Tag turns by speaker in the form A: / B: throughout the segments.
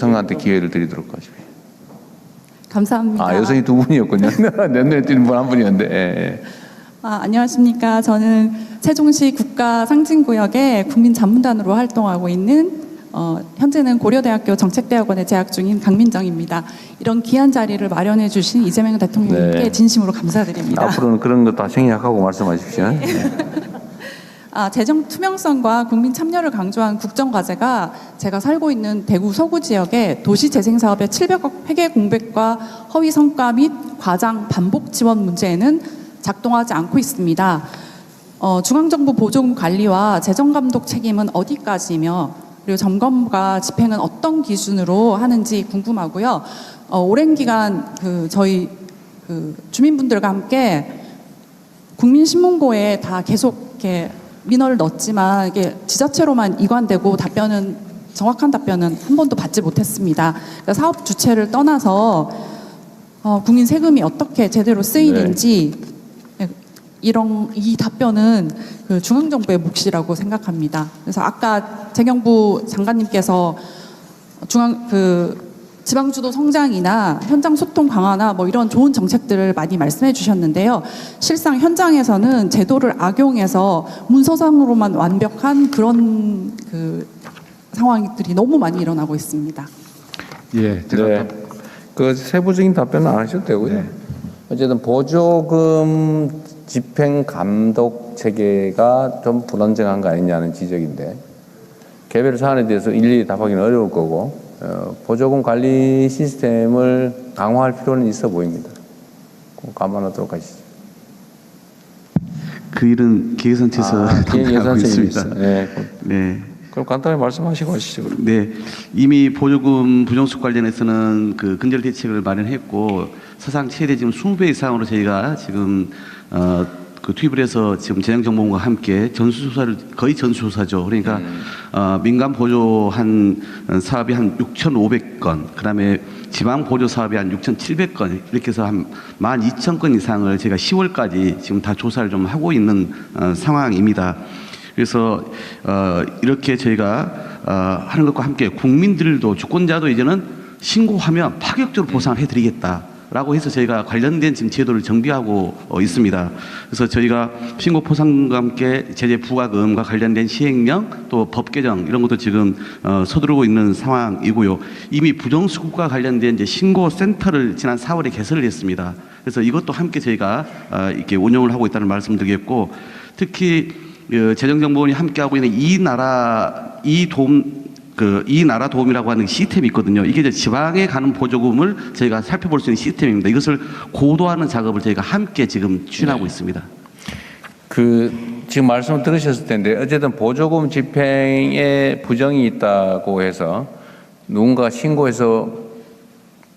A: 여성한테 기회를 드리도록 하십시오.
B: 감사합니다.
A: 아, 여성이 두 분이었군요. 눈에 띄는 분 한 분이었는데. 예.
B: 안녕하십니까. 저는 세종시 국가상징구역에 국민자문단으로 활동하고 있는 현재는 고려대학교 정책대학원에 재학 중인 강민정입니다. 이런 귀한 자리를 마련해 주신 이재명 대통령님께
A: 네.
B: 진심으로 감사드립니다.
A: 앞으로는 그런 거 다 생략하고 말씀하십시오.
B: 재정 투명성과 국민 참여를 강조한 국정과제가 제가 살고 있는 대구 서구 지역의 도시재생사업의 700억 회계 공백과 허위 성과 및 과장 반복 지원 문제에는 작동하지 않고 있습니다. 중앙정부 보조금 관리와 재정감독 책임은 어디까지이며 그리고 점검과 집행은 어떤 기준으로 하는지 궁금하고요. 오랜 기간 저희 주민분들과 함께 국민신문고에 다 계속 이렇게 민원을 넣었지만 이게 지자체로만 이관되고 정확한 답변은 한 번도 받지 못했습니다. 그러니까 사업 주체를 떠나서 국민 세금이 어떻게 제대로 쓰이는지 이 답변은 중앙정부의 몫이라고 생각합니다. 그래서 아까 재경부 장관님께서 지방주도 성장이나 현장 소통 강화나 이런 좋은 정책들을 많이 말씀해 주셨는데요. 실상 현장에서는 제도를 악용해서 문서상으로만 완벽한 그런 상황들이 너무 많이 일어나고 있습니다.
A: 예, 제가 그 세부적인 답변은 안 하셔도 되고요. 네. 어쨌든 보조금 집행 감독 체계가 좀 불안정한 거 아니냐는 지적인데 개별 사안에 대해서 일일이 답하기는 어려울 거고 보조금 관리 시스템을 강화할 필요는 있어 보입니다. 감안하도록 하시죠.
C: 그 일은 기획산처에서 담당하고 있습니다.
A: 네. 그럼 간단히 말씀하시고 하시죠. 그럼.
C: 네, 이미 보조금 부정수급 관련해서는 근절 대책을 마련했고 사상 최대 지금 20배 이상으로 저희가 지금 투입을 해서 지금 재정정보원과 함께 거의 전수조사죠. 그러니까 민간 보조한 사업이 한 6,500건, 그다음에 지방 보조 사업이 한 6,700건 이렇게 해서 한 12,000건 이상을 제가 10월까지 지금 다 조사를 좀 하고 있는 상황입니다. 그래서 이렇게 저희가 하는 것과 함께 국민들도 주권자도 이제는 신고하면 파격적으로 보상을 해드리겠다라고 해서 저희가 관련된 지금 제도를 정비하고 있습니다. 그래서 저희가 신고 포상과 함께 제재 부과금과 관련된 시행령 또 법 개정 이런 것도 지금 서두르고 있는 상황이고요. 이미 부정수급과 관련된 이제 신고 센터를 지난 4월에 개설을 했습니다. 그래서 이것도 함께 저희가 이렇게 운영을 하고 있다는 말씀드리겠고, 특히 재정정보원이 함께하고 있는 이 나라 도움이라고 하는 시스템이 있거든요. 이게 이제 지방에 가는 보조금을 저희가 살펴볼 수 있는 시스템입니다. 이것을 고도화하는 작업을 저희가 함께 지금 추진하고 있습니다.
A: 지금 말씀을 들으셨을 텐데 어쨌든 보조금 집행에 부정이 있다고 해서 누군가 신고해서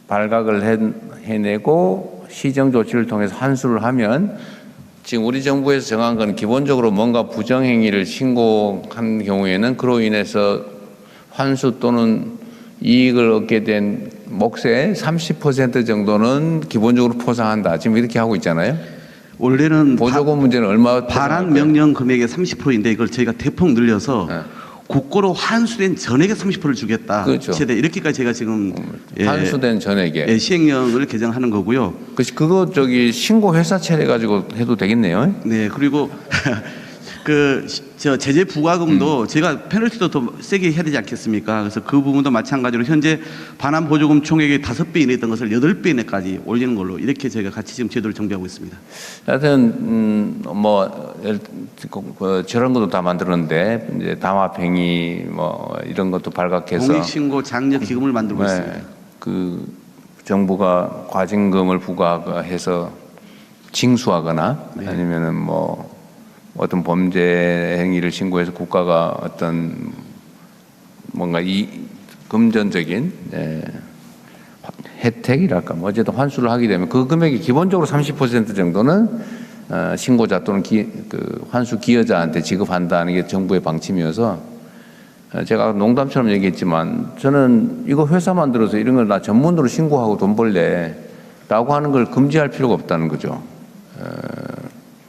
A: 발각을 해내고 시정 조치를 통해서 환수를 하면 지금 우리 정부에서 정한 건 기본적으로 뭔가 부정행위를 신고한 경우에는 그로 인해서 환수 또는 이익을 얻게 된 몫의 30% 정도는 기본적으로 포상한다. 지금 이렇게 하고 있잖아요.
C: 원래는
A: 보조금 문제는 얼마
C: 반환 명령 금액의 30%인데 이걸 저희가 대폭 늘려서 국고로 환수된 전액의 30%를 주겠다.
A: 그렇죠.
C: 최대 이렇게까지 제가 지금
A: 환수된 전액에
C: 시행령을 개정하는 거고요.
A: 그거 신고 회사 차례 가지고 해도 되겠네요.
C: 네, 그리고 제재 부과금도 제가 페널티도 더 세게 해야 되지 않겠습니까? 그래서 그 부분도 마찬가지로 현재 반환 보조금 총액의 5배 이내 있던 것을 8배 이내까지 올리는 걸로 이렇게 저희가 같이 지금 제도를 정비하고 있습니다.
A: 하여튼 저런 것도 다 만들었는데 이제 담합행위 이런 것도 발각해서
C: 공익신고 장려 기금을 만들고 있습니다.
A: 정부가 과징금을 부과해서 징수하거나 아니면은 어떤 범죄 행위를 신고해서 국가가 어떤 뭔가 금전적인 혜택이랄까 어쨌든 환수를 하게 되면 그 금액이 기본적으로 30% 정도는 신고자 또는 환수 기여자한테 지급한다는 게 정부의 방침이어서 제가 농담처럼 얘기했지만 저는 이거 회사 만들어서 이런 걸 나 전문으로 신고하고 돈 벌래 라고 하는 걸 금지할 필요가 없다는 거죠.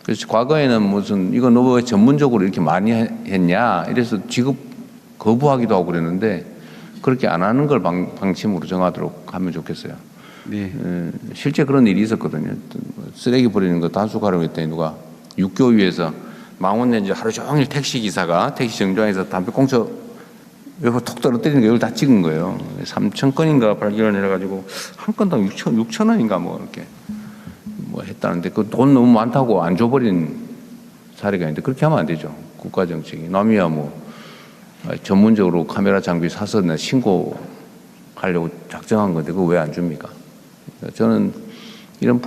A: 그래서 과거에는 이거 너 왜 전문적으로 이렇게 많이 했냐 이래서 지급 거부하기도 하고 그랬는데 그렇게 안 하는 걸 방침으로 정하도록 하면 좋겠어요.
C: 네.
A: 실제 그런 일이 있었거든요. 쓰레기 버리는 거 단속하려고 했더니 누가 육교 위에서 망원렌즈 하루 종일 택시 기사가 택시 정류장에서 담배꽁초 여기 톡 떨어뜨리는 거 이걸 다 찍은 거예요. 3,000건인가 발견을 해가지고 한 건당 6천 원인가 뭐 이렇게 뭐 했다는데 그 돈 너무 많다고 안 줘버린 사례가 있는데 그렇게 하면 안 되죠. 국가 정책이. 남이야 뭐 전문적으로 카메라 장비 사서 신고하려고 작정한 건데 그거 왜 안 줍니까? 저는 이런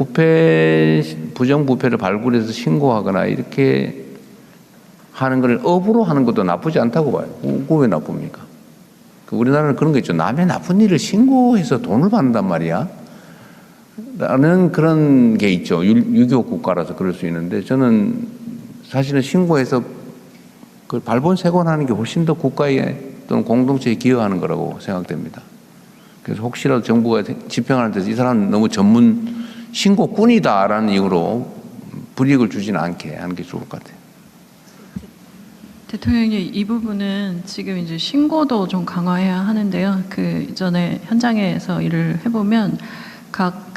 A: 부정부패를 발굴해서 신고하거나 이렇게 하는 걸 업으로 하는 것도 나쁘지 않다고 봐요. 그거 왜 나쁩니까? 우리나라는 그런 거 있죠. 남의 나쁜 일을 신고해서 돈을 받는단 말이야. 라는 그런 게 있죠. 유교 국가라서 그럴 수 있는데 저는 사실은 신고해서 그걸 발본색원하는 게 훨씬 더 국가에 또는 공동체에 기여하는 거라고 생각됩니다. 그래서 혹시라도 정부가 집행하는 데서 이 사람은 너무 전문 신고꾼이다라는 이유로 불이익을 주지는 않게 하는 게 좋을 것 같아요.
D: 대통령님, 이 부분은 지금 이제 신고도 좀 강화해야 하는데요. 그 이전에 현장에서 일을 해보면 각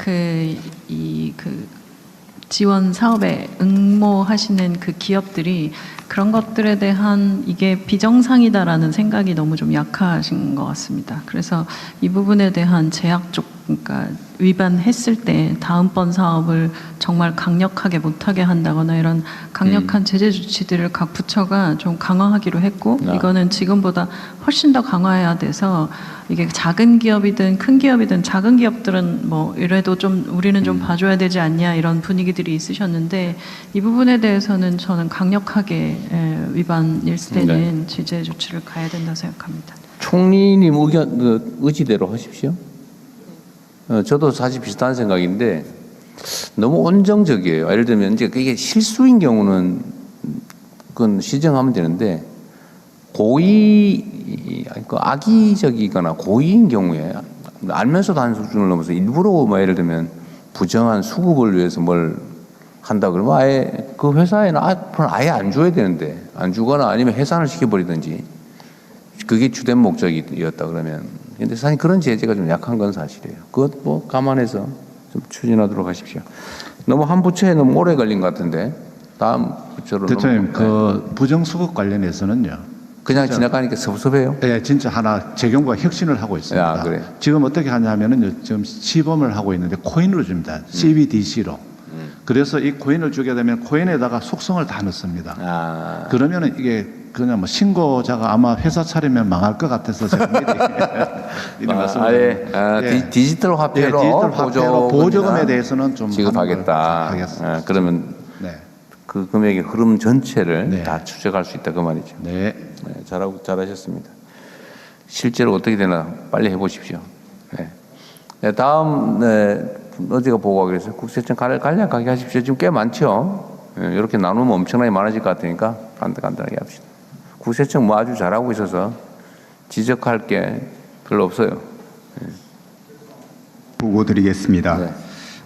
D: 지원 사업에 응모하시는 그 기업들이 그런 것들에 대한 이게 비정상이다라는 생각이 너무 좀 약하신 것 같습니다. 그래서 이 부분에 대한 제약 그러니까 위반했을 때 다음번 사업을 정말 강력하게 못하게 한다거나 이런 강력한 제재 조치들을 각 부처가 좀 강화하기로 했고 이거는 지금보다 훨씬 더 강화해야 돼서 이게 작은 기업이든 큰 기업이든 작은 기업들은 뭐 이래도 좀 우리는 좀 봐줘야 되지 않냐 이런 분위기들이 있으셨는데 이 부분에 대해서는 저는 강력하게 위반일 때는 제재 조치를 가야 된다고 생각합니다.
A: 총리님 의지대로 하십시오. 저도 사실 비슷한 생각인데 너무 온정적이에요. 예를 들면 이제 이게 실수인 경우는 그건 시정하면 되는데 악의적이거나 고의인 경우에 알면서도 한 수준을 넘어서 일부러 뭐 예를 들면 부정한 수급을 위해서 뭘 한다 그러면 아예 그 회사에는 앞으로는 아예 안 줘야 되는데 안 주거나 아니면 해산을 시켜버리든지 그게 주된 목적이었다 그러면 근데 사실 그런 제재가 좀 약한 건 사실이에요. 그것 뭐 감안해서 좀 추진하도록 하십시오. 너무 한 부처에 너무 오래 걸린 것 같은데 다음 부처로
E: 대통령 그 부정수급 관련해서는요.
A: 그냥 지나가니까 섭섭해요.
E: 예, 진짜 하나 재경부가 혁신을 하고 있습니다.
A: 야, 그래.
E: 지금 어떻게 하냐면은 지금 시범을 하고 있는데 코인으로 줍니다. CBDC로. 그래서 이 코인을 주게 되면 코인에다가 속성을 다 넣습니다. 그러면은 이게 그냥 뭐 신고자가 아마 회사 차리면 망할 것 같아서 제가 미리 말씀드립니다.
A: 디지털 화폐로
E: 보조금에 대해서는 좀
A: 지급하겠다.
E: 하겠습니다.
A: 그러면
E: 네.
A: 그 금액의 흐름 전체를
E: 네.
A: 다 추적할 수 있다 그 말이죠.
E: 네.
A: 잘하셨습니다. 실제로 어떻게 되나 빨리 해보십시오. 네, 다음 어제가 보고하기로 해서 국세청 간략하게 하십시오. 지금 꽤 많죠. 이렇게 나누면 엄청나게 많아질 것 같으니까 간단하게 합시다. 국세청 뭐 아주 잘하고 있어서 지적할 게 별로 없어요.
F: 보고 드리겠습니다.
A: 네.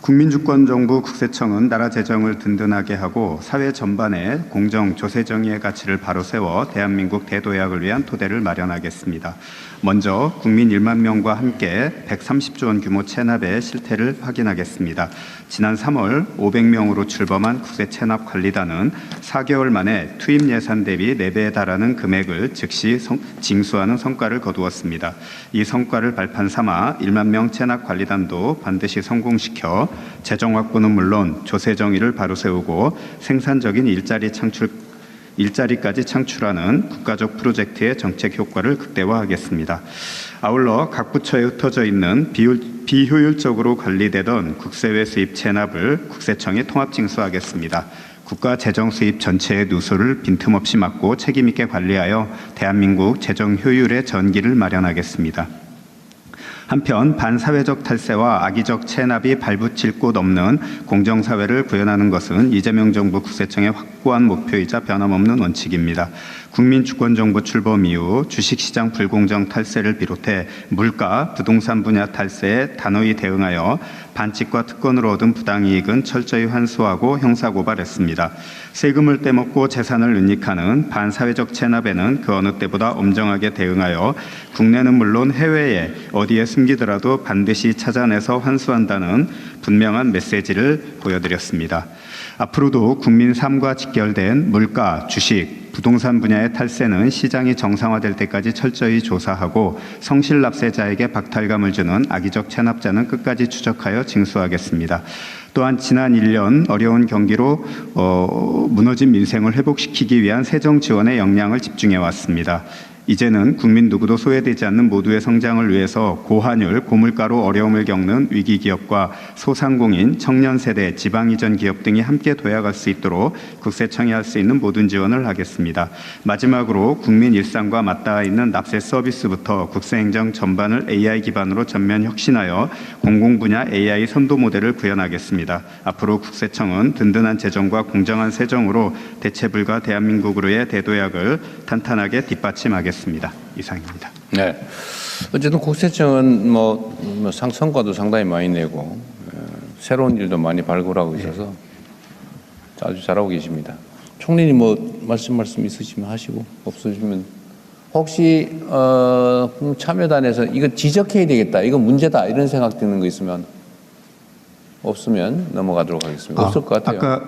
F: 국민주권정부 국세청은 나라 재정을 든든하게 하고 사회 전반에 공정, 조세정의의 가치를 바로 세워 대한민국 대도약을 위한 토대를 마련하겠습니다. 먼저 국민 1만 명과 함께 130조 원 규모 체납의 실태를 확인하겠습니다. 지난 3월 500명으로 출범한 국세체납관리단은 4개월 만에 투입 예산 대비 4배에 달하는 금액을 즉시 징수하는 성과를 거두었습니다. 이 성과를 발판 삼아 1만 명 체납관리단도 반드시 성공시켜 재정 확보는 물론 조세 정의를 바로 세우고 생산적인 일자리까지 창출하는 국가적 프로젝트의 정책 효과를 극대화하겠습니다. 아울러 각 부처에 흩어져 있는 비효율적으로 관리되던 국세외 수입 체납을 국세청에 통합 징수하겠습니다. 국가 재정 수입 전체의 누수를 빈틈없이 막고 책임 있게 관리하여 대한민국 재정 효율의 전기를 마련하겠습니다. 한편 반사회적 탈세와 악의적 체납이 발붙일 곳 없는 공정사회를 구현하는 것은 이재명 정부 국세청의 확고한 목표이자 변함없는 원칙입니다. 국민주권정보 출범 이후 주식시장 불공정 탈세를 비롯해 물가, 부동산 분야 탈세에 단호히 대응하여 반칙과 특권으로 얻은 부당이익은 철저히 환수하고 형사고발했습니다. 세금을 떼먹고 재산을 은닉하는 반사회적 체납에는 그 어느 때보다 엄정하게 대응하여 국내는 물론 해외에 어디에 숨기더라도 반드시 찾아내서 환수한다는 분명한 메시지를 보여드렸습니다. 앞으로도 국민 삶과 직결된 물가, 주식, 부동산 분야의 탈세는 시장이 정상화될 때까지 철저히 조사하고 성실납세자에게 박탈감을 주는 악의적 체납자는 끝까지 추적하여 징수하겠습니다. 또한 지난 1년 어려운 경기로 무너진 민생을 회복시키기 위한 세정 지원의 역량을 집중해 왔습니다. 이제는 국민 누구도 소외되지 않는 모두의 성장을 위해서 고환율, 고물가로 어려움을 겪는 위기 기업과 소상공인, 청년 세대, 지방 이전 기업 등이 함께 도약할 수 있도록 국세청이 할 수 있는 모든 지원을 하겠습니다. 마지막으로 국민 일상과 맞닿아 있는 납세 서비스부터 국세행정 전반을 AI 기반으로 전면 혁신하여 공공 분야 AI 선도 모델을 구현하겠습니다. 앞으로 국세청은 든든한 재정과 공정한 세정으로 대체불가 대한민국으로의 대도약을 탄탄하게 뒷받침하겠습니다. 이상입니다.
A: 네. 어쨌든 국세청은 뭐 성과도 상당히 많이 내고 새로운 일도 많이 발굴하고 있어서 아주 잘하고 계십니다. 총리님 뭐 말씀 있으시면 하시고 없으시면 혹시 참여단에서 이거 지적해야 되겠다, 이거 문제다 이런 생각 드는 거 있으면 없으면 넘어가도록 하겠습니다. 없을 것 같아요.
F: 아까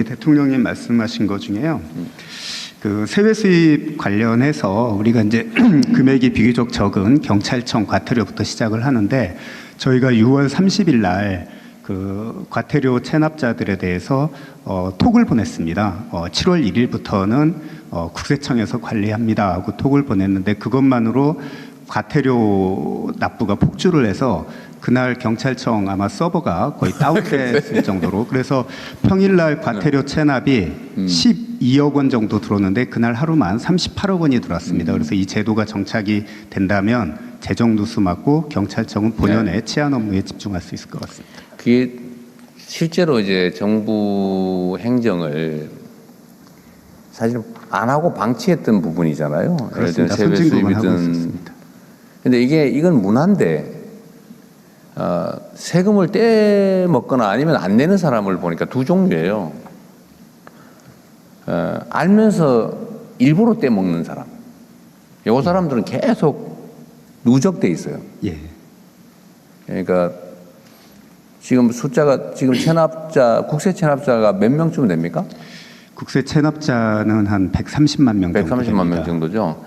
F: 대통령님 말씀하신 것 중에요. 그 세외 수입 관련해서 우리가 이제 금액이 비교적 적은 경찰청 과태료부터 시작을 하는데 저희가 6월 30일 날 그 과태료 체납자들에 대해서 톡을 보냈습니다. 7월 1일부터는 국세청에서 관리합니다 하고 톡을 보냈는데 그것만으로 과태료 납부가 폭주를 해서 그날 경찰청 아마 서버가 거의 다운됐을 정도로, 그래서 평일날 과태료 체납이 12억 원 정도 들어오는데 그날 하루만 38억 원이 들어왔습니다. 그래서 이 제도가 정착이 된다면 재정 누수 막고 경찰청은 본연의 치안 업무에 집중할 수 있을 것 같습니다.
A: 그게 실제로 이제 정부 행정을 사실 안 하고 방치했던 부분이잖아요.
F: 그렇습니다.
A: 세배
F: 선진국은 하고
A: 수입이든.
F: 있었습니다.
A: 근데 이건 문화인데 세금을 떼 먹거나 아니면 안 내는 사람을 보니까 두 종류예요. 알면서 일부러 떼 먹는 사람. 요 사람들은 계속 누적돼 있어요.
F: 예.
A: 그러니까 지금 숫자가 지금 국세 체납자가 몇 명쯤 됩니까?
F: 국세 체납자는 한 130만 명 정도
A: 130만 명 정도죠.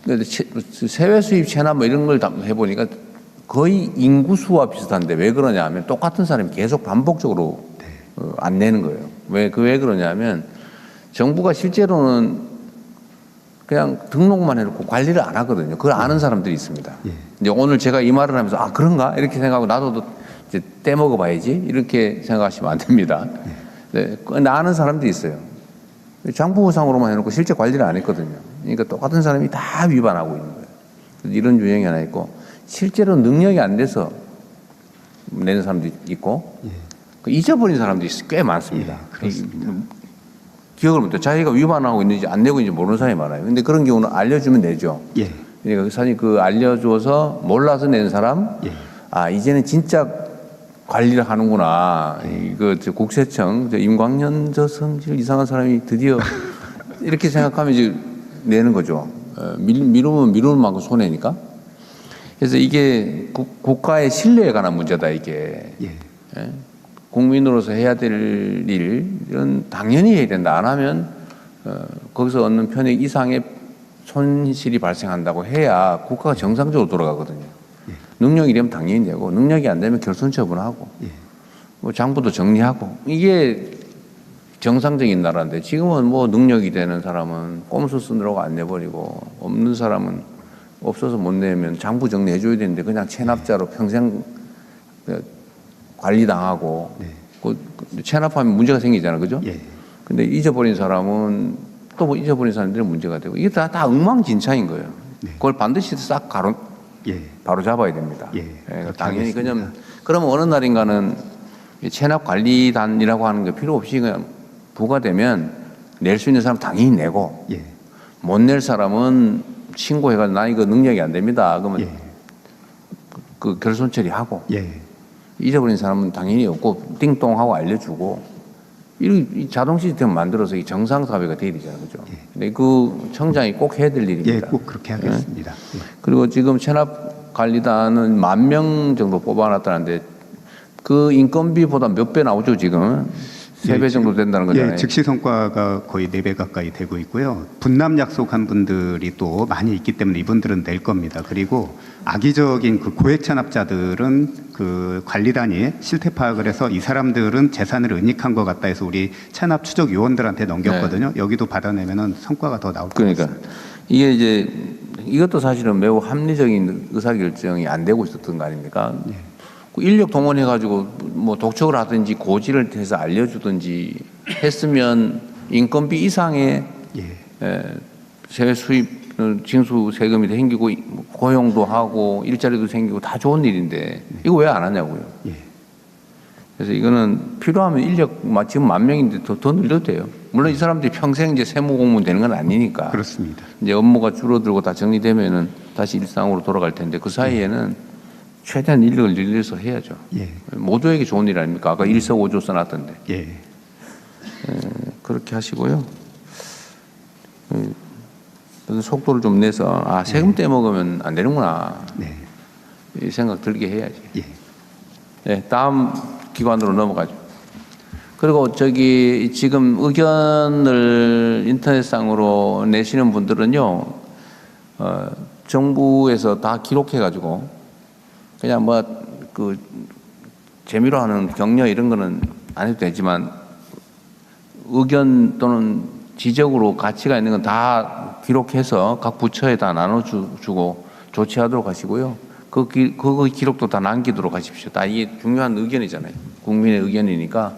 A: 근데 세외 수입 체납 뭐 이런 걸 해보니까 거의 인구수와 비슷한데 왜 그러냐 하면 똑같은 사람이 계속 반복적으로 안 내는 거예요. 왜 그러냐 하면 정부가 실제로는 그냥 등록만 해놓고 관리를 안 하거든요. 그걸 아는 사람들이 있습니다. 이제 오늘 제가 이 말을 하면서 그런가? 이렇게 생각하고 나도 이제 떼먹어 봐야지 이렇게 생각하시면 안 됩니다. 네, 아는 사람들이 있어요. 장부상으로만 해놓고 실제 관리를 안 했거든요. 그러니까 똑같은 사람이 다 위반하고 있는 거예요. 이런 유형이 하나 있고 실제로 능력이 안 돼서 내는 사람도 있고 잊어버린 사람들이 꽤 많습니다. 기억을 못해. 자기가 위반하고 있는지 안 내고 있는지 모르는 사람이 많아요. 근데 그런 경우는 알려주면 내죠. 그러니까 사실 알려줘서 몰라서 낸 사람, 이제는 진짜 관리를 하는구나. 이거 국세청 임광현 저 성질 이상한 사람이 드디어 이렇게 생각하면 이제 내는 거죠. 미루면 만큼 손해니까. 그래서 이게 국가의 신뢰에 관한 문제다 이게. 국민으로서 해야 될 일은 당연히 해야 된다. 안 하면 거기서 얻는 편익 이상의 손실이 발생한다고 해야 국가가 정상적으로 돌아가거든요. 능력이 되면 당연히 되고 능력이 안 되면 결손 처분하고 뭐 장부도 정리하고 이게 정상적인 나라인데 지금은 뭐 능력이 되는 사람은 꼼수 쓰느라고 안 내버리고 없는 사람은 없어서 못 내면 장부 정리해줘야 되는데 그냥 체납자로 평생 관리당하고 체납하면 문제가 생기잖아요. 그죠? 근데 잊어버린 사람은 또 뭐 잊어버린 사람들은 문제가 되고 이게 다 엉망진창인 거예요. 그걸 반드시 싹 바로 잡아야 됩니다. 당연히 그러면 어느 날인가는 체납관리단이라고 하는 게 필요 없이 그냥 부과되면 낼 수 있는 사람 당연히 내고
F: 예.
A: 못 낼 사람은 신고해가지고 나 이거 능력이 안 됩니다. 그러면
F: 예.
A: 그 결손 처리하고
F: 예.
A: 잊어버린 사람은 당연히 없고 띵동하고 알려주고 이 자동 시스템 만들어서 이 정상 사회가 돼야 되잖아요, 그죠? 근데 그 청장이 꼭 해야 될 일입니다.
F: 예, 꼭 그렇게 하겠습니다. 예.
A: 그리고 지금 체납관리단은 10,000명 정도 뽑아놨다는데 그 인건비보다 몇 배 나오죠, 지금? 3배 정도 된다는 거잖아요.
F: 예, 즉시 성과가 거의 4배 가까이 되고 있고요. 분납 약속한 분들이 또 많이 있기 때문에 이분들은 낼 겁니다. 그리고 악의적인 그 고액 체납자들은 그 관리단이 실태 파악을 해서 이 사람들은 재산을 은닉한 것 같다 해서 우리 체납 추적 요원들한테 넘겼거든요. 여기도 받아내면은 성과가 더 나올 것
A: 그러니까
F: 같습니다.
A: 이게 이제 이것도 사실은 매우 합리적인 의사결정이 안 되고 있었던 거 아닙니까? 그 인력 동원해가지고 뭐 독촉을 하든지 고지를 해서 알려주든지 했으면 인건비 이상의 세외 수입 징수 세금이 생기고 고용도 하고 일자리도 생기고 다 좋은 일인데 이거 왜 안 하냐고요. 그래서 이거는 필요하면 인력 지금 10,000명인데 더 늘려도 돼요. 물론 이 사람들이 평생 이제 세무 공무원 되는 건 아니니까.
F: 그렇습니다.
A: 이제 업무가 줄어들고 다 정리되면은 다시 일상으로 돌아갈 텐데 그 사이에는 최대한 인력을 늘려서 해야죠.
F: 예.
A: 모두에게 좋은 일 아닙니까? 아까 일석오조 써놨던데.
F: 예.
A: 그렇게 하시고요. 속도를 좀 내서 세금 떼먹으면 안 되는구나.
F: 네.
A: 이 생각 들게 해야지.
F: 예.
A: 네, 다음 기관으로 넘어가죠. 그리고 저기 지금 의견을 인터넷상으로 내시는 분들은요, 정부에서 다 기록해가지고 그냥 뭐 그 재미로 하는 격려 이런 거는 안 해도 되지만 의견 또는 지적으로 가치가 있는 건 다 기록해서 각 부처에 다 나눠주고 조치하도록 하시고요. 그 기록도 다 남기도록 하십시오. 다 이게 중요한 의견이잖아요. 국민의 의견이니까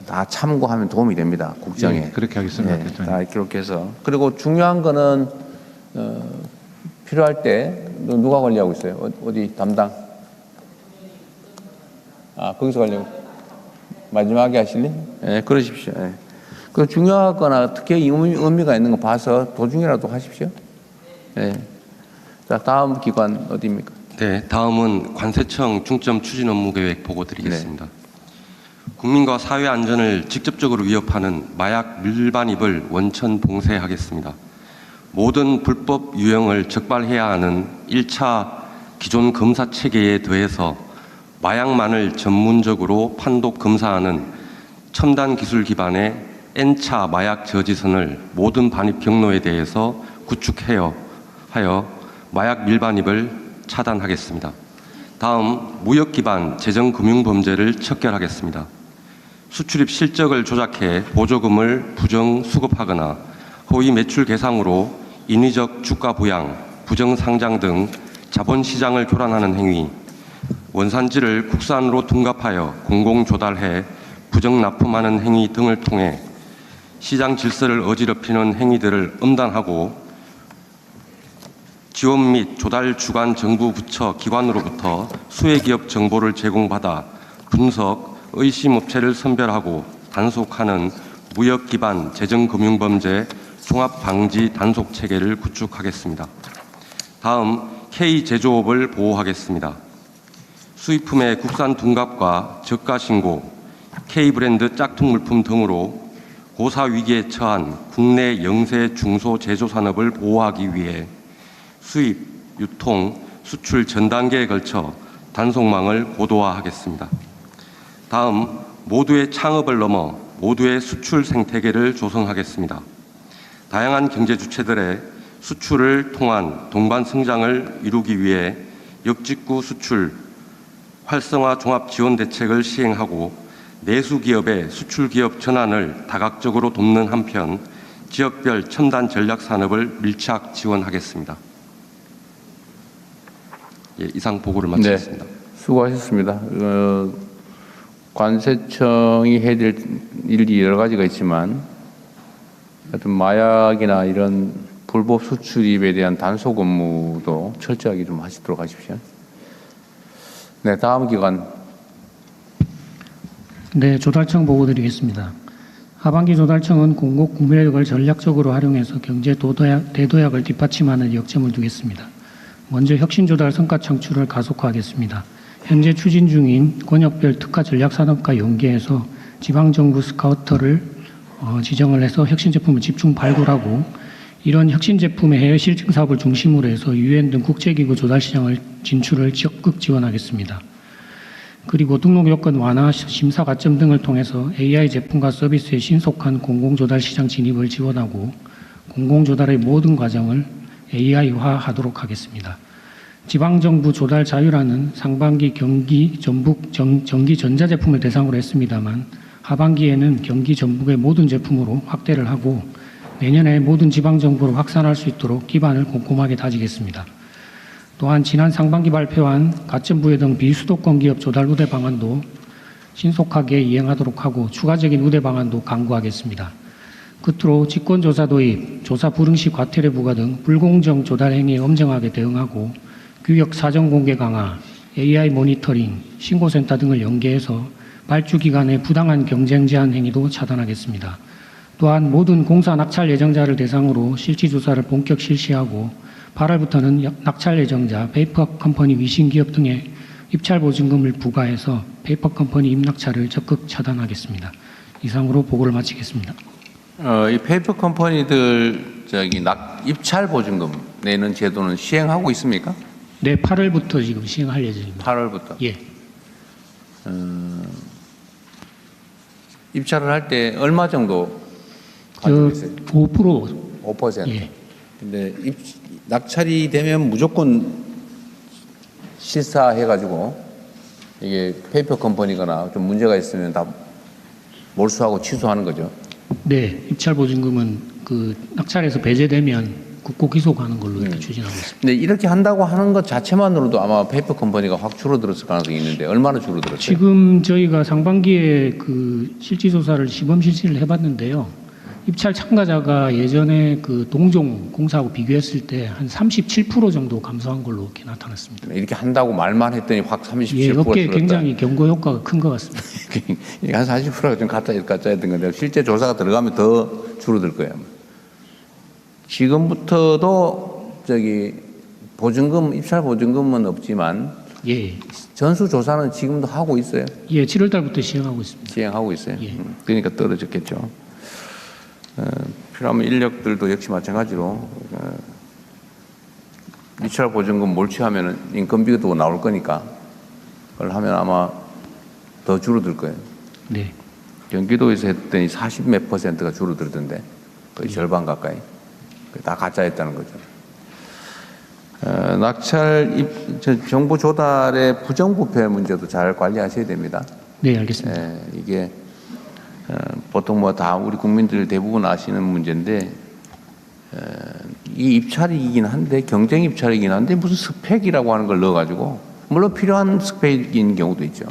A: 다 참고하면 도움이 됩니다. 국정에.
E: 예, 그렇게 하겠습니다. 대통령.
A: 다 기록해서. 그리고 중요한 거는 필요할 때 누가 관리하고 있어요? 어디 담당? 거기서 관리하고. 마지막에 하실래? 네, 그러십시오. 네. 그 중요하거나 특히 의미가 있는 거 봐서 도중이라도 하십시오. 네. 자, 다음 기관 어디입니까?
G: 네, 다음은 관세청 중점 추진 업무 계획 보고 드리겠습니다. 국민과 사회 안전을 직접적으로 위협하는 마약 밀반입을 원천 봉쇄하겠습니다. 모든 불법 유형을 적발해야 하는 1차 기존 검사 체계에 더해서 마약만을 전문적으로 판독 검사하는 첨단 기술 기반의 N차 마약 저지선을 모든 반입 경로에 대해서 구축하여 마약 밀반입을 차단하겠습니다. 다음 무역 기반 재정 금융 범죄를 척결하겠습니다. 수출입 실적을 조작해 보조금을 부정 수급하거나 허위 매출 계상으로 인위적 주가 부양, 부정 상장 등 자본시장을 교란하는 행위, 원산지를 국산으로 둔갑하여 공공 조달해 부정 납품하는 행위 등을 통해 시장 질서를 어지럽히는 행위들을 엄단하고 지원 및 조달 주관 정부 부처 기관으로부터 수혜기업 정보를 제공받아 분석, 의심 업체를 선별하고 단속하는 무역 기반 재정금융범죄 종합방지 단속 체계를 구축하겠습니다. 다음 K 제조업을 보호하겠습니다. 수입품의 국산 둔갑과 저가 신고, K 브랜드 짝퉁 물품 등으로 고사 위기에 처한 국내 영세 중소 제조 산업을 보호하기 위해 수입, 유통, 수출 전 단계에 걸쳐 단속망을 고도화하겠습니다. 다음 모두의 창업을 넘어 모두의 수출 생태계를 조성하겠습니다. 다양한 경제 주체들의 수출을 통한 동반 성장을 이루기 위해 역직구 수출 활성화 종합 지원 대책을 시행하고 내수 기업의 수출 기업 전환을 다각적으로 돕는 한편 지역별 첨단 전략 산업을 밀착 지원하겠습니다. 예, 이상 보고를 마치겠습니다.
A: 네, 수고하셨습니다. 관세청이 해야 될 일이 여러 가지가 있지만 하여튼 마약이나 이런 불법 수출입에 대한 단속 업무도 철저하게 좀 하시도록 하십시오. 네, 다음 기관.
H: 네, 조달청 보고 드리겠습니다. 하반기 조달청은 공급 구매력을 전략적으로 활용해서 경제 대도약을 뒷받침하는 역점을 두겠습니다. 먼저 혁신 조달 성과 창출을 가속화하겠습니다. 현재 추진 중인 권역별 특화 전략산업과 연계해서 지방정부 스카우터를 지정을 해서 혁신 제품을 집중 발굴하고 이런 혁신 제품의 해외 실증 사업을 중심으로 해서 UN 등 국제기구 조달 시장을 진출을 적극 지원하겠습니다. 그리고 등록 요건 완화, 심사 가점 등을 통해서 AI 제품과 서비스의 신속한 공공조달 시장 진입을 지원하고 공공조달의 모든 과정을 AI화하도록 하겠습니다. 지방정부 조달 자유라는 상반기 경기 전북 전기 전자제품을 대상으로 했습니다만 하반기에는 경기 전북의 모든 제품으로 확대를 하고 내년에 모든 지방정부로 확산할 수 있도록 기반을 꼼꼼하게 다지겠습니다. 또한 지난 상반기 발표한 가점부회 등 비수도권 기업 조달 우대 방안도 신속하게 이행하도록 하고 추가적인 우대 방안도 강구하겠습니다. 끝으로 직권조사 도입, 조사 불응 시 과태료 부과 등 불공정 조달 행위에 엄정하게 대응하고 규격 사정 공개 강화, AI 모니터링, 신고센터 등을 연계해서 발주기관의 부당한 경쟁 제한 행위도 차단하겠습니다. 또한 모든 공사 낙찰 예정자를 대상으로 실지 조사를 본격 실시하고 8월부터는 낙찰 예정자, 페이퍼 컴퍼니 위신기업 등의 입찰 보증금을 부과해서 페이퍼 컴퍼니 입낙찰을 적극 차단하겠습니다. 이상으로 보고를 마치겠습니다.
A: 이 페이퍼 컴퍼니들 입찰 보증금 내는 제도는 시행하고 있습니까?
H: 네, 8월부터 지금 시행할 예정입니다.
A: 8월부터.
H: 예.
A: 입찰을 할 때 얼마 정도 가지고 있어요?
H: 5%.
A: 5%.
H: 예.
A: 근데 낙찰이 되면 무조건 실사해가지고 이게 페이퍼 컴퍼니거나 좀 문제가 있으면 다 몰수하고 취소하는 거죠.
H: 네, 입찰 보증금은 그 낙찰에서 배제되면 국고 기소하는 걸로 이렇게 추진하고 있습니다.
A: 근데 이렇게 한다고 하는 것 자체만으로도 아마 페이퍼 컴퍼니가 확 줄어들었을 가능성이 있는데 얼마나 줄어들었어요?
H: 지금 저희가 상반기에 그 실지 조사를 시범 실시를 해봤는데요. 입찰 참가자가 예전에 그 동종 공사하고 비교했을 때 한 37% 정도 감소한 걸로 이렇게 나타났습니다.
A: 이렇게 한다고 말만 했더니 확 37%가
H: 예, 업계에
A: 줄었다.
H: 굉장히 경고 효과가 큰 것 같습니다.
A: 이게 한 40%가 좀 가짜였던 건데 실제 조사가 들어가면 더 줄어들 거예요. 지금부터도 보증금, 입찰 보증금은 없지만
H: 예,
A: 전수 조사는 지금도 하고 있어요.
H: 예, 7월 달부터 시행하고 있습니다.
A: 시행하고 있어요.
H: 예.
A: 그러니까 떨어졌겠죠. 필요하면 인력들도 역시 마찬가지로 입찰 보증금 몰취하면 인건비도 나올 거니까 그걸 하면 아마 더 줄어들 거예요.
H: 네,
A: 경기도에서 했더니 40몇 %가 줄어들던데 거의 절반 가까이. 다 가짜였다는 거죠. 낙찰 정보 조달의 부정부패 문제도 잘 관리하셔야 됩니다.
H: 네, 알겠습니다.
A: 이게 보통 뭐 다 우리 국민들 대부분 아시는 문제인데 이 입찰이긴 한데 경쟁 입찰이긴 한데 무슨 스펙이라고 하는 걸 넣어가지고 물론 필요한 스펙인 경우도 있죠.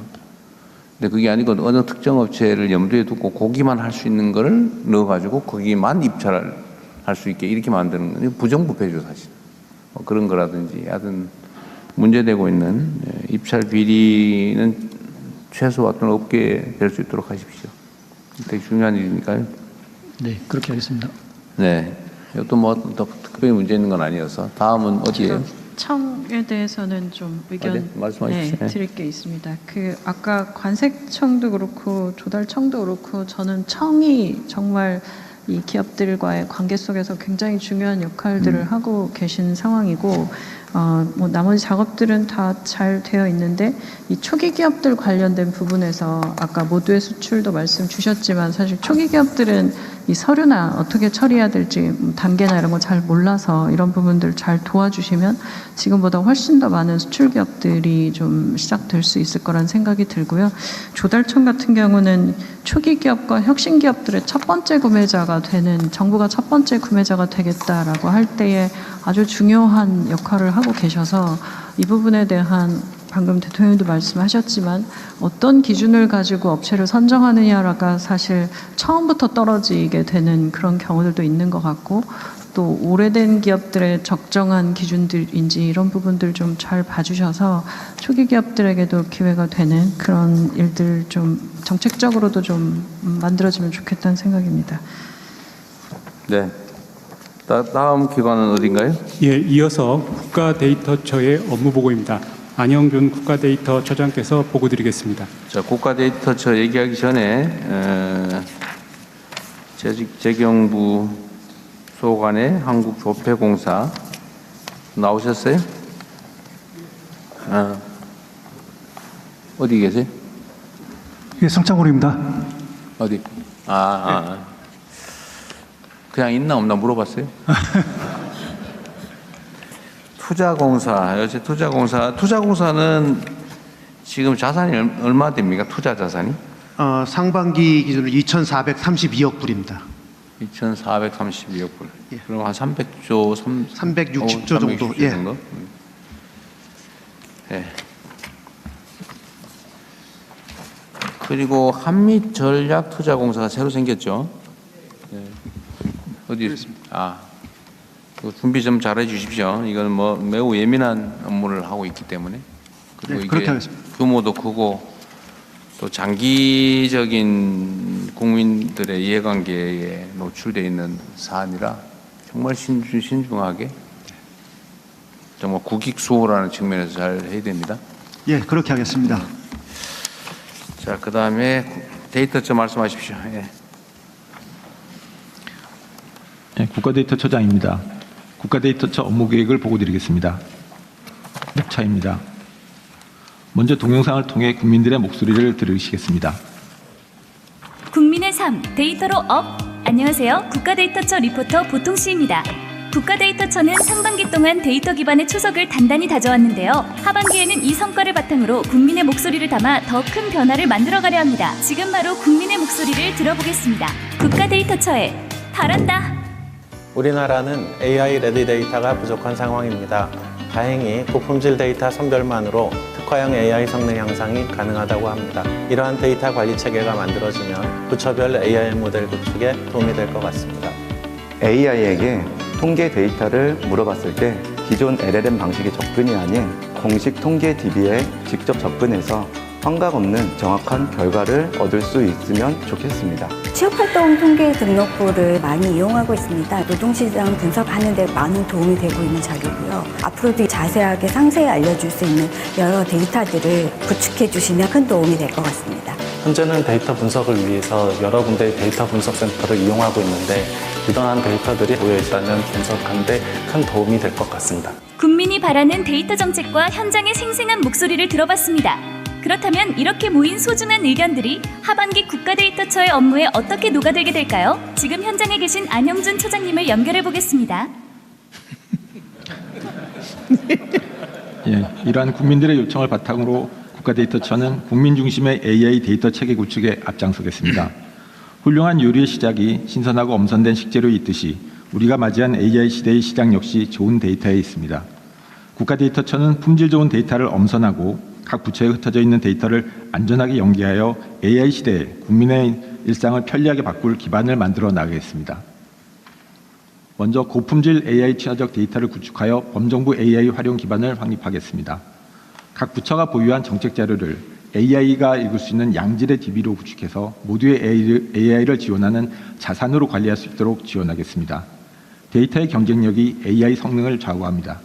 A: 근데 그게 아니고 어느 특정 업체를 염두에 두고 거기만 할 수 있는 거를 넣어가지고 거기만 입찰을 할 수 있게 이렇게 만드는 건 부정부패죠 사실. 그런 거라든지 하여튼 문제되고 있는 입찰 비리는 최소화 또는 없게 될 수 있도록 하십시오. 되게 중요한 일이니까요.
H: 네, 그렇게 하겠습니다.
A: 네. 이것도 뭐 더 특별히 문제 있는 건 아니어서 다음은 어디예요?
D: 청에 대해서는 좀 의견
A: 말씀하십시오.
D: 네, 드릴 게 있습니다. 그 아까 관세청도 그렇고 조달청도 그렇고 저는 청이 정말 이 기업들과의 관계 속에서 굉장히 중요한 역할들을 하고 계신 상황이고 뭐 나머지 작업들은 다 잘 되어 있는데 이 초기 기업들 관련된 부분에서 아까 모두의 수출도 말씀 주셨지만 사실 초기 기업들은 이 서류나 어떻게 처리해야 될지 단계나 이런 거 잘 몰라서 이런 부분들 잘 도와주시면 지금보다 훨씬 더 많은 수출 기업들이 좀 시작될 수 있을 거란 생각이 들고요. 조달청 같은 경우는 초기 기업과 혁신 기업들의 첫 번째 구매자가 되는 정부가 첫 번째 구매자가 되겠다라고 할 때에 아주 중요한 역할을 하고 계셔서 이 부분에 대한 방금 대통령도 말씀하셨지만 어떤 기준을 가지고 업체를 선정하느냐가 사실 처음부터 떨어지게 되는 그런 경우들도 있는 것 같고 또 오래된 기업들의 적정한 기준들인지 이런 부분들 좀 잘 봐주셔서 초기 기업들에게도 기회가 되는 그런 일들 좀 정책적으로도 좀 만들어지면 좋겠다는 생각입니다.
A: 네. 다음 기관은 어딘가요?
I: 예, 이어서 국가데이터처의 업무 보고입니다. 안영준 국가데이터처장께서 보고드리겠습니다.
A: 자, 국가데이터처 얘기하기 전에 재경부 소관의 한국조폐공사 나오셨어요? 어디 계세요?
J: 예, 성창훈입니다.
A: 어디? 그냥 있나 없나 물어봤어요. 투자공사, 요새 투자공사는 지금 자산이 얼마 됩니까? 투자 자산이?
J: 상반기 기준으로 2,432억 불입니다.
A: 2,432억 불.
J: 예.
A: 그럼 한 300조,
J: 360조 정도.
A: 360조
J: 예.
A: 정도? 예. 그리고 한미전략투자공사가 새로 생겼죠. 예. 어디 있습니까? 이거 준비 좀 잘해 주십시오. 이거는 뭐 매우 예민한 업무를 하고 있기 때문에. 그리고
J: 네,
A: 이게
J: 그렇게 하겠습니다.
A: 규모도 크고 또 장기적인 국민들의 이해관계에 노출되어 있는 사안이라 정말 신중하게 정말 국익수호라는 측면에서 잘 해야 됩니다.
J: 예, 그렇게 하겠습니다.
A: 자, 그 다음에 데이터처 말씀하십시오. 예.
K: 네, 국가데이터처장입니다. 국가데이터처 업무 계획을 보고드리겠습니다. 차입니다. 먼저 동영상을 통해 국민들의 목소리를 들으시겠습니다.
L: 국민의 삶 데이터로 업. 안녕하세요. 국가데이터처 리포터 보통씨입니다. 국가데이터처는 상반기 동안 데이터 기반의 초석을 단단히 다져왔는데요. 하반기에는 이 성과를 바탕으로 국민의 목소리를 담아 더 큰 변화를 만들어가려 합니다. 지금 바로 국민의 목소리를 들어보겠습니다. 국가데이터처에 바란다.
M: 우리나라는 AI 레디 데이터가 부족한 상황입니다. 다행히 고품질 데이터 선별만으로 특화형 AI 성능 향상이 가능하다고 합니다. 이러한 데이터 관리 체계가 만들어지면 부처별 AI 모델 구축에 도움이 될 것 같습니다.
N: AI에게 통계 데이터를 물어봤을 때 기존 LLM 방식의 접근이 아닌 공식 통계 DB에 직접 접근해서 환각 없는 정확한 결과를 얻을 수 있으면 좋겠습니다.
O: 취업활동 통계 등록부를 많이 이용하고 있습니다. 노동시장 분석하는 데 많은 도움이 되고 있는 자료고요. 앞으로도 자세하게 상세히 알려줄 수 있는 여러 데이터들을 구축해 주시면 큰 도움이 될 것 같습니다.
M: 현재는 데이터 분석을 위해서 여러 군데의 데이터 분석 센터를 이용하고 있는데 부당한 데이터들이 모여 있다면 분석하는 데 큰 도움이 될 것 같습니다.
L: 국민이 바라는 데이터 정책과 현장의 생생한 목소리를 들어봤습니다. 그렇다면 이렇게 모인 소중한 의견들이 하반기 국가데이터처의 업무에 어떻게 녹아들게 될까요? 지금 현장에 계신 안영준 처장님을 연결해 보겠습니다.
K: 예, 이러한 국민들의 요청을 바탕으로 국가데이터처는 국민 중심의 AI 데이터 체계 구축에 앞장서겠습니다. 훌륭한 요리의 시작이 신선하고 엄선된 식재료에 있듯이 우리가 맞이한 AI 시대의 시작 역시 좋은 데이터에 있습니다. 국가데이터처는 품질 좋은 데이터를 엄선하고 각 부처에 흩어져 있는 데이터를 안전하게 연계하여 AI 시대에 국민의 일상을 편리하게 바꿀 기반을 만들어 나가겠습니다. 먼저 고품질 AI 친화적 데이터를 구축하여 범정부 AI 활용 기반을 확립하겠습니다. 각 부처가 보유한 정책 자료를 AI가 읽을 수 있는 양질의 DB로 구축해서 모두의 AI를 지원하는 자산으로 관리할 수 있도록 지원하겠습니다. 데이터의 경쟁력이 AI 성능을 좌우합니다.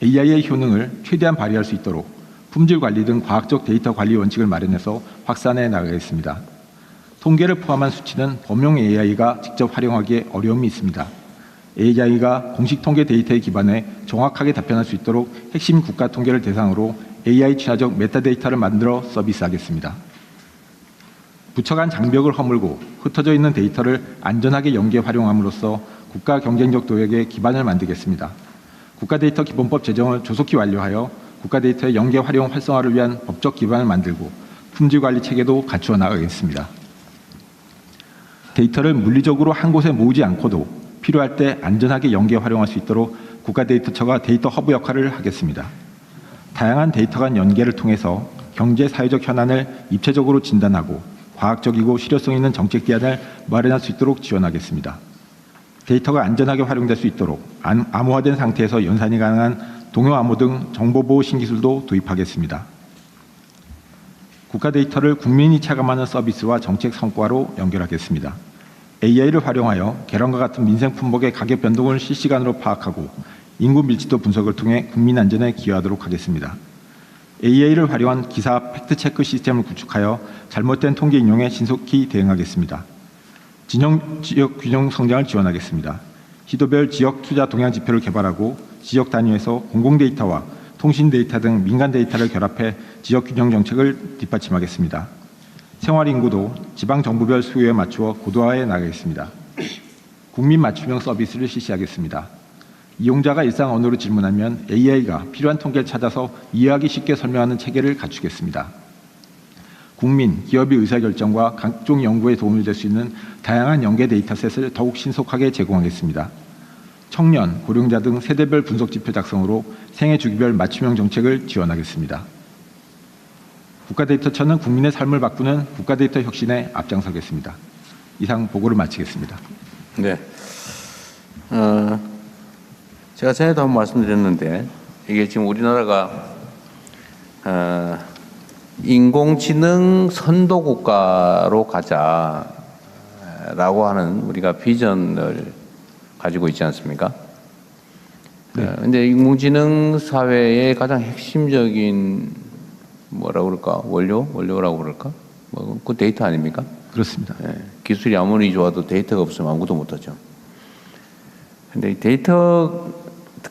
K: AI의 효능을 최대한 발휘할 수 있도록 품질 관리 등 과학적 데이터 관리 원칙을 마련해서 확산해 나가겠습니다. 통계를 포함한 수치는 범용 AI가 직접 활용하기에 어려움이 있습니다. AI가 공식 통계 데이터에 기반해 정확하게 답변할 수 있도록 핵심 국가 통계를 대상으로 AI 친화적 메타데이터를 만들어 서비스하겠습니다. 부처 간 장벽을 허물고 흩어져 있는 데이터를 안전하게 연계 활용함으로써 국가 경쟁적 도약의 기반을 만들겠습니다. 국가데이터 기본법 제정을 조속히 완료하여 국가데이터의 연계 활용 활성화를 위한 법적 기반을 만들고 품질관리 체계도 갖추어 나가겠습니다. 데이터를 물리적으로 한 곳에 모으지 않고도 필요할 때 안전하게 연계 활용할 수 있도록 국가데이터처가 데이터 허브 역할을 하겠습니다. 다양한 데이터 간 연계를 통해서 경제, 사회적 현안을 입체적으로 진단하고 과학적이고 실효성 있는 정책 대안을 마련할 수 있도록 지원하겠습니다. 데이터가 안전하게 활용될 수 있도록 암호화된 상태에서 연산이 가능한 동요 암호 등 정보보호 신기술도 도입하겠습니다. 국가 데이터를 국민이 체감하는 서비스와 정책 성과로 연결하겠습니다. AI를 활용하여 계란과 같은 민생 품목의 가격 변동을 실시간으로 파악하고 인구 밀집도 분석을 통해 국민 안전에 기여하도록 하겠습니다. AI를 활용한 기사 팩트체크 시스템을 구축하여 잘못된 통계 인용에 신속히 대응하겠습니다. 진영 지역 균형 성장을 지원하겠습니다. 시도별 지역 투자 동향 지표를 개발하고 지역 단위에서 공공 데이터와 통신 데이터 등 민간 데이터를 결합해 지역 균형 정책을 뒷받침하겠습니다. 생활 인구도 지방 정부별 수요에 맞추어 고도화해 나가겠습니다. 국민 맞춤형 서비스를 실시하겠습니다. 이용자가 일상 언어로 질문하면 AI가 필요한 통계를 찾아서 이해하기 쉽게 설명하는 체계를 갖추겠습니다. 국민, 기업의 의사결정과 각종 연구에 도움이 될 수 있는 다양한 연계 데이터셋을 더욱 신속하게 제공하겠습니다. 청년, 고령자 등 세대별 분석 지표 작성으로 생애 주기별 맞춤형 정책을 지원하겠습니다. 국가데이터처는 국민의 삶을 바꾸는 국가데이터 혁신에 앞장서겠습니다. 이상 보고를 마치겠습니다.
A: 네. 제가 전에도 한번 말씀드렸는데 이게 지금 우리나라가 인공지능 선도 국가로 가자라고 하는 우리가 비전을 가지고 있지 않습니까? 근데 인공지능 사회의 가장 핵심적인 뭐라고 그럴까? 원료라고 그럴까? 그 데이터 아닙니까?
K: 그렇습니다.
A: 기술이 아무리 좋아도 데이터가 없으면 아무것도 못하죠. 근데 이 데이터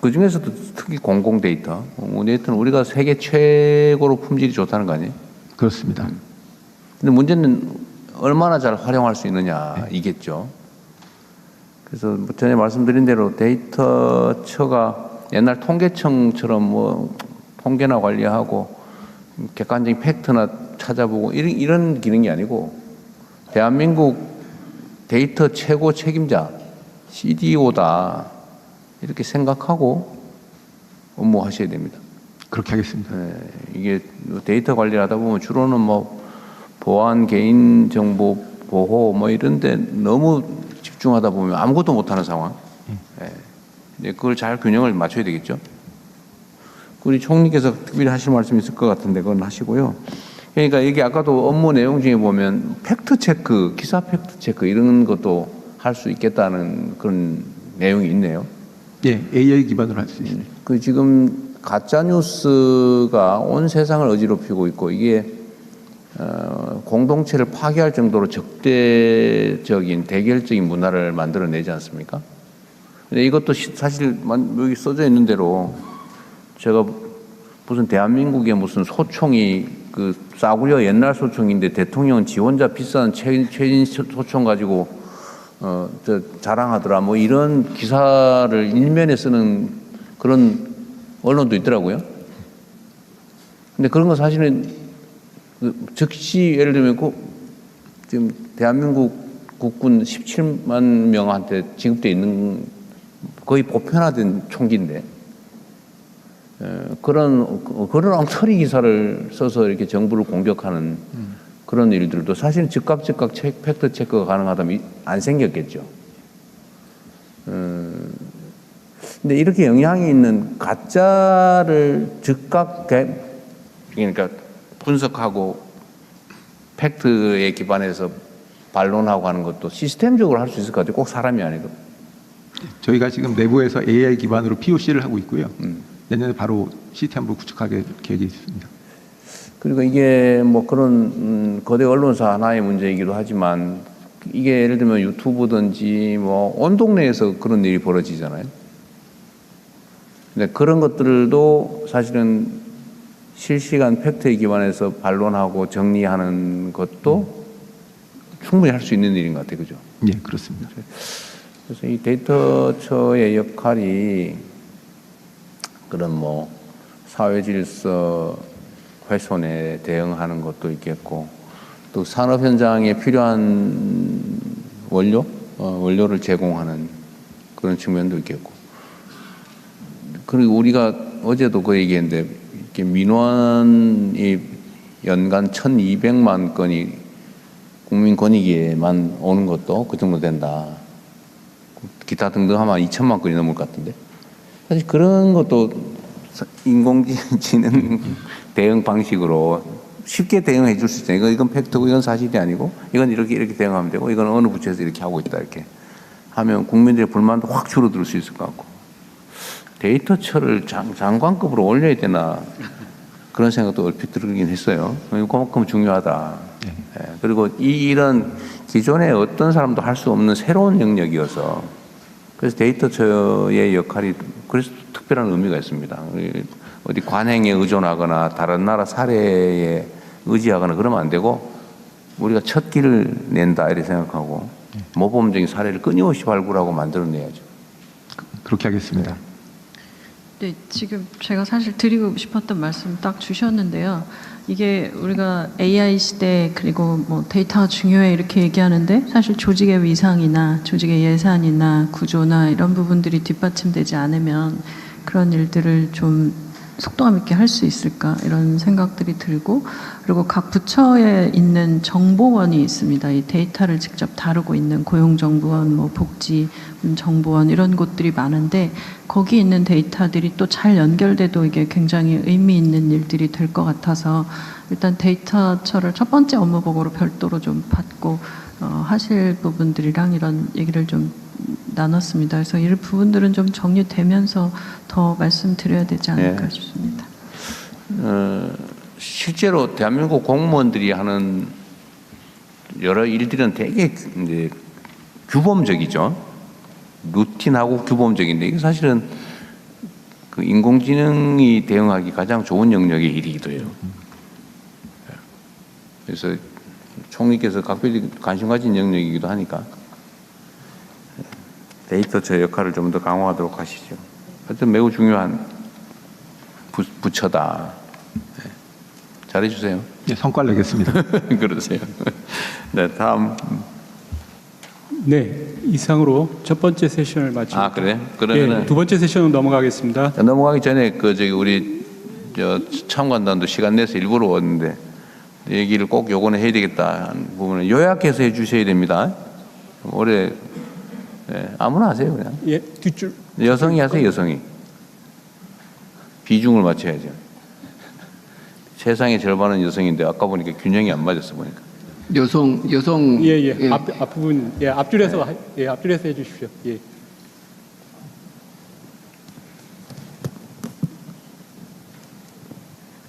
A: 그 중에서도 특히 공공 데이터, 데이터는 우리가 세계 최고로 품질이 좋다는 거 아니에요?
K: 그렇습니다.
A: 근데 문제는 얼마나 잘 활용할 수 있느냐 이겠죠. 그래서 전에 말씀드린 대로 데이터처가 옛날 통계청처럼 뭐 통계나 관리하고 객관적인 팩트나 찾아보고 이런 기능이 아니고 대한민국 데이터 최고 책임자 CDO다 이렇게 생각하고 업무하셔야 됩니다.
K: 그렇게 하겠습니다.
A: 이게 데이터 관리를 하다 보면 주로는 뭐 보안, 개인정보 보호 뭐 이런데 너무 집중하다 보면 아무것도 못하는 상황. 이제 그걸 잘 균형을 맞춰야 되겠죠. 우리 총리께서 특별히 하실 말씀이 있을 것 같은데 그건 하시고요. 그러니까 이게 아까도 업무 내용 중에 보면 팩트 체크, 기사 팩트 체크 이런 것도 할 수 있겠다는 그런 내용이 있네요.
K: 예, AI 기반으로 할 수 있습니다.
A: 그 지금 가짜 뉴스가 온 세상을 어지럽히고 있고 이게 공동체를 파괴할 정도로 적대적인 대결적인 문화를 만들어내지 않습니까? 근데 이것도 사실 여기 써져 있는 대로 제가 무슨 대한민국의 무슨 소총이 그 싸구려 옛날 소총인데 대통령 지원자 비싼 최신 소총 가지고 자랑하더라 뭐 이런 기사를 일면에 쓰는 그런 언론도 있더라고요. 근데 그런 거 사실은 즉시 예를 들면 지금 대한민국 국군 17만 명한테 지급돼 있는 거의 보편화된 총기인데 그런 엉터리 기사를 써서 이렇게 정부를 공격하는 그런 일들도 사실 즉각 팩트 체크가 가능하다면 안 생겼겠죠. 근데 이렇게 영향이 있는 가짜를 즉각 그러니까 분석하고 팩트에 기반해서 반론하고 하는 것도 시스템적으로 할 수 있을 것 같아요. 꼭 사람이 아니고.
K: 저희가 지금 내부에서 AI 기반으로 POC를 하고 있고요. 내년에 바로 시스템을 구축하게 계획이 있습니다.
A: 그리고 이게 뭐 그런 거대 언론사 하나의 문제이기도 하지만 이게 예를 들면 유튜브든지 뭐 온 동네에서 그런 일이 벌어지잖아요. 근데 그런 것들도 사실은 실시간 팩트에 기반해서 반론하고 정리하는 것도 충분히 할 수 있는 일인 것 같아요. 그죠?
K: 예, 그렇습니다.
A: 그래서 이 데이터처의 역할이 그런 뭐 사회 질서 훼손에 대응하는 것도 있겠고 또 산업 현장에 필요한 원료를 제공하는 그런 측면도 있겠고 그리고 우리가 어제도 그 얘기했는데 이렇게 민원이 연간 1,200만 건이 국민권익위에만 오는 것도 그 정도 된다. 기타 등등 하면 2천만 건이 넘을 것 같은데. 사실 그런 것도 인공지능 대응 방식으로 쉽게 대응해 줄 수 있잖아요. 이건 팩트고 이건 사실이 아니고 이건 이렇게 대응하면 되고 이건 어느 부처에서 이렇게 하고 있다 이렇게 하면 국민들의 불만도 확 줄어들 수 있을 것 같고 데이터처를 장관급으로 올려야 되나 그런 생각도 얼핏 들긴 했어요. 그만큼 중요하다. 예. 그리고 이런 기존에 어떤 사람도 할 수 없는 새로운 영역이어서 그래서 데이터처의 역할이 그래서 특별한 의미가 있습니다. 어디 관행에 의존하거나 다른 나라 사례에 의지하거나 그러면 안 되고 우리가 첫 길을 낸다 이렇게 생각하고 모범적인 사례를 끊임없이 발굴하고 만들어내야죠.
K: 그렇게 하겠습니다.
D: 네, 지금 제가 사실 드리고 싶었던 말씀 딱 주셨는데요. 이게 우리가 AI 시대 그리고 뭐 데이터가 중요해 이렇게 얘기하는데 사실 조직의 위상이나 조직의 예산이나 구조나 이런 부분들이 뒷받침되지 않으면 그런 일들을 좀 속도감 있게 할 수 있을까 이런 생각들이 들고 그리고 각 부처에 있는 정보원이 있습니다. 이 데이터를 직접 다루고 있는 고용정보원, 뭐 복지정보원 이런 곳들이 많은데 거기 있는 데이터들이 또 잘 연결돼도 이게 굉장히 의미 있는 일들이 될 것 같아서 일단 데이터처를 첫 번째 업무보고로 별도로 좀 받고 하실 부분들이랑 이런 얘기를 좀 나눴습니다. 그래서 이 부분들은 좀 정리되면서 더 말씀드려야 되지 않을까 싶습니다.
A: 실제로 대한민국 공무원들이 하는 여러 일들은 되게 이제 규범적이죠. 루틴하고 규범적인데 이게 사실은 그 인공지능이 대응하기 가장 좋은 영역의 일이기도 해요. 그래서 총리께서 각별히 관심 가진 영역이기도 하니까 데이터처 역할을 좀 더 강화하도록 하시죠. 하여튼 매우 중요한 부처다. 네. 잘해주세요.
K: 네, 성과를 내겠습니다.
A: 그러세요. 네, 다음.
I: 네, 이상으로 첫 번째 세션을 마치고.
A: 아, 그래? 그러면
I: 두 번째 세션으로 넘어가겠습니다.
A: 넘어가기 전에 우리 참관단도 시간 내서 일부러 왔는데 얘기를 꼭 요거는 해야 되겠다 하는 부분은 요약해서 해주셔야 됩니다. 올해 아무나 하세요 그냥.
I: 예, 뒷줄.
A: 여성이 하세요 여성이. 비중을 맞춰야죠. 세상의 절반은 여성인데 아까 보니까 균형이 안 맞았어 보니까.
P: 여성.
I: 예. 앞부분 앞줄에서 앞줄에서 해주십시오. 예.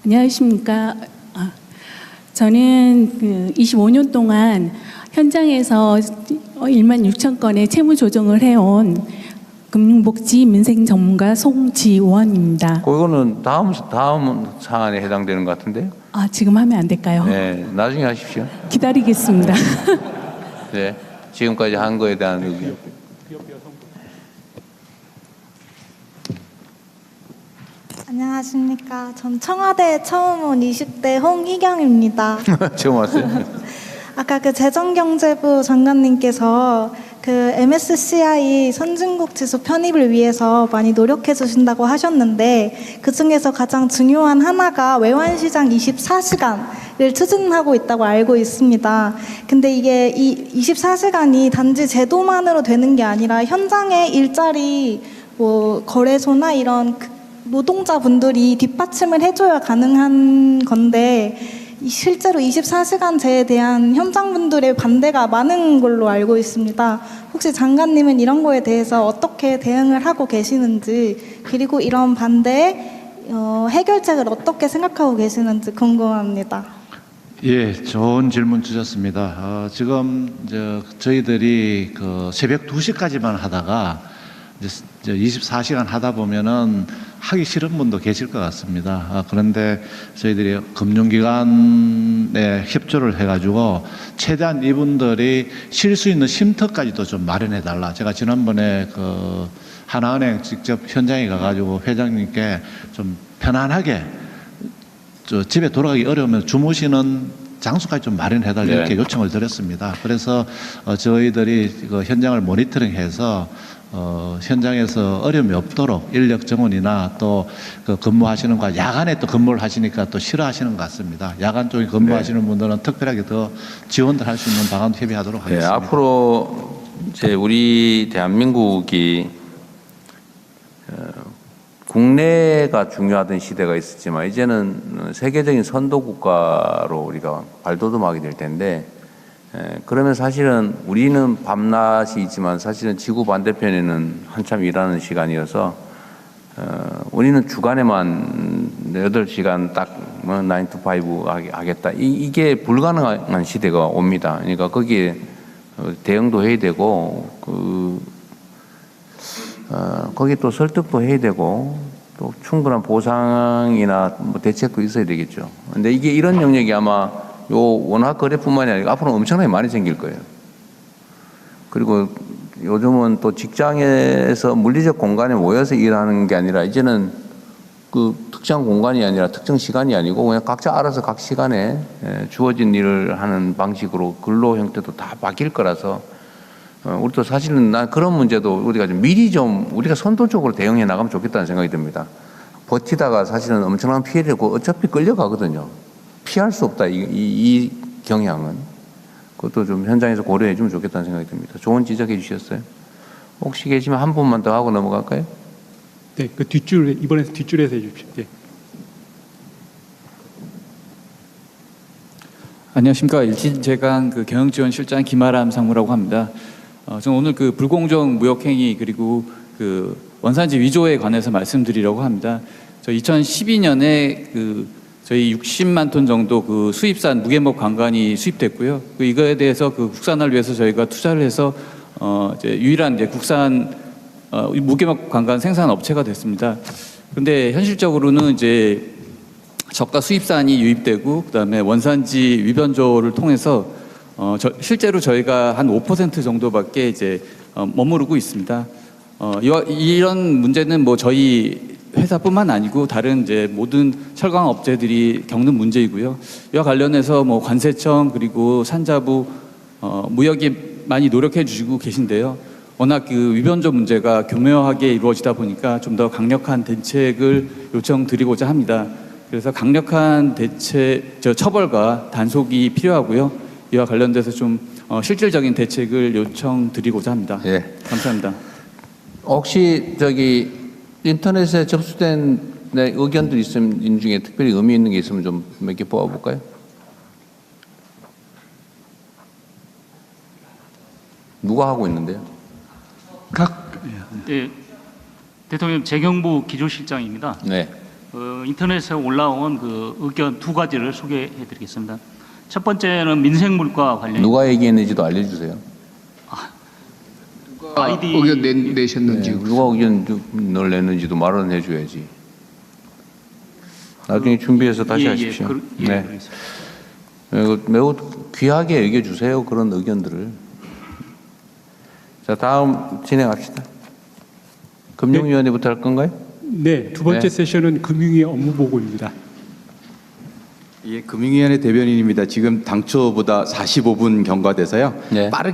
Q: 안녕하십니까. 저는 그 25년 동안 현장에서 1만 6천 건의 채무 조정을 해온 금융복지 민생 전문가 송지원입니다.
A: 그거는 다음 사안에 해당되는 것 같은데요.
Q: 아, 지금 하면 안 될까요?
A: 네, 나중에 하십시오.
Q: 기다리겠습니다.
A: 네, 지금까지 한 거에 대한 의견.
R: 안녕하십니까. 전 청와대에 처음 온 20대 홍희경입니다.
A: 처음 왔어요?
R: 아까 그 재정경제부 장관님께서 그 MSCI 선진국 지수 편입을 위해서 많이 노력해 주신다고 하셨는데 그 중에서 가장 중요한 하나가 외환시장 24시간을 추진하고 있다고 알고 있습니다. 근데 이게 이 24시간이 단지 제도만으로 되는 게 아니라 현장의 일자리 뭐 거래소나 이런 노동자분들이 뒷받침을 해줘야 가능한 건데 실제로 24시간제에 대한 현장분들의 반대가 많은 걸로 알고 있습니다. 혹시 장관님은 이런 거에 대해서 어떻게 대응을 하고 계시는지 그리고 이런 반대의 해결책을 어떻게 생각하고 계시는지 궁금합니다.
E: 예, 좋은 질문 주셨습니다. 지금 저희들이 그 새벽 2시까지만 하다가 이제 24시간 하다 보면은 하기 싫은 분도 계실 것 같습니다. 그런데 저희들이 금융기관에 협조를 해가지고 최대한 이분들이 쉴 수 있는 쉼터까지도 좀 마련해 달라. 제가 지난번에 그 하나은행 직접 현장에 가가지고 회장님께 좀 편안하게 집에 돌아가기 어려우면 주무시는 장소까지 좀 마련해 달라 이렇게 요청을 드렸습니다. 그래서 저희들이 그 현장을 모니터링해서 현장에서 어려움이 없도록 인력 정원이나 또 그 근무하시는 거 야간에 또 근무를 하시니까 또 싫어하시는 것 같습니다. 야간 쪽에 근무하시는 분들은 특별하게 더 지원을 할 수 있는 방안도 협의하도록 하겠습니다.
A: 앞으로 이제 우리 대한민국이 국내가 중요하던 시대가 있었지만 이제는 세계적인 선도 국가로 우리가 발돋움하게 될 텐데, 그러면 사실은 우리는 밤낮이 있지만 사실은 지구 반대편에는 한참 일하는 시간이어서 우리는 주간에만 8시간 딱 9 to 5 하겠다. 이게 불가능한 시대가 옵니다. 그러니까 거기에 대응도 해야 되고 거기 또 설득도 해야 되고 또 충분한 보상이나 뭐 대책도 있어야 되겠죠. 근데 이게 이런 영역이 아마 요 원화 거래뿐만이 아니라 앞으로 엄청나게 많이 생길 거예요. 그리고 요즘은 또 직장에서 물리적 공간에 모여서 일하는 게 아니라 이제는 그 특정 공간이 아니라 특정 시간이 아니고 그냥 각자 알아서 각 시간에 주어진 일을 하는 방식으로 근로 형태도 다 바뀔 거라서 우리도 사실은 난 그런 문제도 우리가 좀 미리 좀 우리가 선도적으로 대응해 나가면 좋겠다는 생각이 듭니다. 버티다가 사실은 엄청난 피해를 입고 어차피 끌려가거든요. 피할 수 없다 이 경향은. 그것도 좀 현장에서 고려해 주면 좋겠다는 생각이 듭니다. 좋은 지적해 주셨어요. 혹시 계시면 한 분만 더 하고 넘어갈까요?
I: 네, 그 뒷줄 이번에 뒷줄에서 해주십시오. 예.
P: 안녕하십니까. 일진재강 그 경영지원실장 김아람 상무라고 합니다. 저는 오늘 그 불공정 무역행위 그리고 그 원산지 위조에 관해서 말씀드리려고 합니다. 저 2012년에 그 저희 60만 톤 정도 그 수입산 무게목 관관이 수입됐고요. 그 이거에 대해서 그 국산화를 위해서 저희가 투자를 해서 이제 유일한 이제 국산 무게목 관관 생산 업체가 됐습니다. 그런데 현실적으로는 이제 저가 수입산이 유입되고 그다음에 원산지 위변조를 통해서 실제로 저희가 한 5% 정도밖에 이제 머무르고 있습니다. 이런 문제는 뭐 저희 회사뿐만 아니고 다른 이제 모든 철강 업체들이 겪는 문제이고요. 이와 관련해서 뭐 관세청 그리고 산자부 무역이 많이 노력해 주시고 계신데요. 워낙 그 위변조 문제가 교묘하게 이루어지다 보니까 좀 더 강력한 대책을 요청드리고자 합니다. 그래서 강력한 처벌과 단속이 필요하고요. 이와 관련돼서 좀 실질적인 대책을 요청드리고자 합니다.
A: 예.
P: 감사합니다.
A: 혹시 저기 인터넷에 접수된 내 의견들이 있으면 중에 특별히 의미 있는 게 있으면 좀 몇 개 뽑아볼까요? 누가 하고 있는데요?
S: 네, 대통령 재경부 기조실장입니다.
A: 네.
S: 인터넷에 올라온 그 의견 2가지를 소개해드리겠습니다. 첫 번째는 민생물과 관련.
A: 누가 얘기했는지도 알려주세요.
S: 아이디
T: 의견 내셨는지.
A: 네, 누가 의견을 냈는지도 말은 해줘야지. 나중에 준비해서 다시 하십시오. 네. 매우 귀하게 여겨주세요. 그런 의견들을. 자, 다음 진행합시다. 금융위원회부터 할 건가요?
I: 네, 두 번째 세션은 금융위 업무 보고입니다.
U: 예, 금융위원회 대변인입니다. 지금 당초보다 45분 경과돼서요.
A: 네.
U: 빠르게